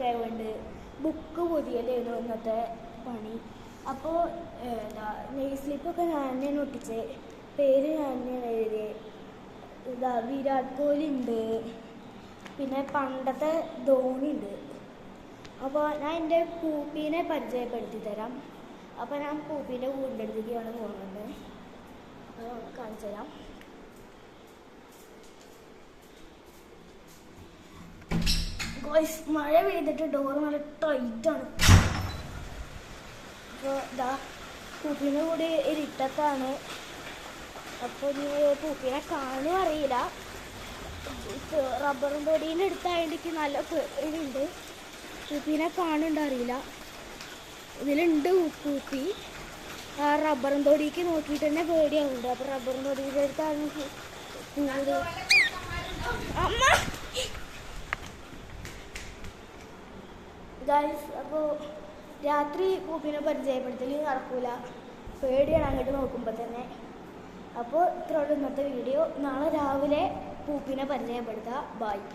ആയതുകൊണ്ട് ബുക്ക് പൊതിയലായിരുന്നു ഇന്നത്തെ പണി. അപ്പോൾ നെയ് സ്ലിപ്പൊക്കെ ഞാൻ തന്നെയാണ് ഒട്ടിച്ച്, പേര് ഞാൻ തന്നെയാണ് എഴുതിയത്. വിരാട് കോഹ്ലി ഉണ്ട്, പിന്നെ പണ്ടത്തെ ധോണി ഉണ്ട്. അപ്പോൾ ഞാൻ എൻ്റെ പൂപ്പീനെ പരിചയപ്പെടുത്തി തരാം. അപ്പോൾ ഞാൻ പൂപ്പീൻ്റെ വീടിൻ്റെ അടുത്തേക്കാണ് പോകുന്നത്. കാണിച്ചു തരാം. മഴ പെയ്തിട്ട് ഡോർ നല്ല ടൈറ്റാണ്. അപ്പോൾ പൂപ്പീൻ്റെ കൂടെ ഇരുട്ടത്താണ്. അപ്പോൾ പൂപ്പീനെ കാണും അറിയില്ല. റബ്ബറും തൊടീൻ്റെ അടുത്തായതുകൊണ്ട് എനിക്ക് നല്ല പേടിയുണ്ട്. പൂപ്പീനെ കാണുന്നുണ്ട് അറിയില്ല. ഇതിലുണ്ട് പൂപ്പി. ആ റബ്ബറും തൊടിക്ക് നോക്കിയിട്ട് തന്നെ പേടിയാവുന്നുണ്ട്. അപ്പോൾ റബ്ബറും തൊടീൻ്റെ അടുത്താണ് കൂട്. അമ്മ ഗൈസ്, അപ്പോൾ രാത്രി പൂപ്പീനെ പരിചയപ്പെടുത്തൽ നടക്കൂല, പേടിയാണ് അങ്ങോട്ട് നോക്കുമ്പോൾ തന്നെ. അപ്പോൾ ഇത്രയുള്ള ഇന്നത്തെ വീഡിയോ. നാളെ രാവിലെ പൂപ്പീനെ പരിചയപ്പെടുത്താം. ബൈ.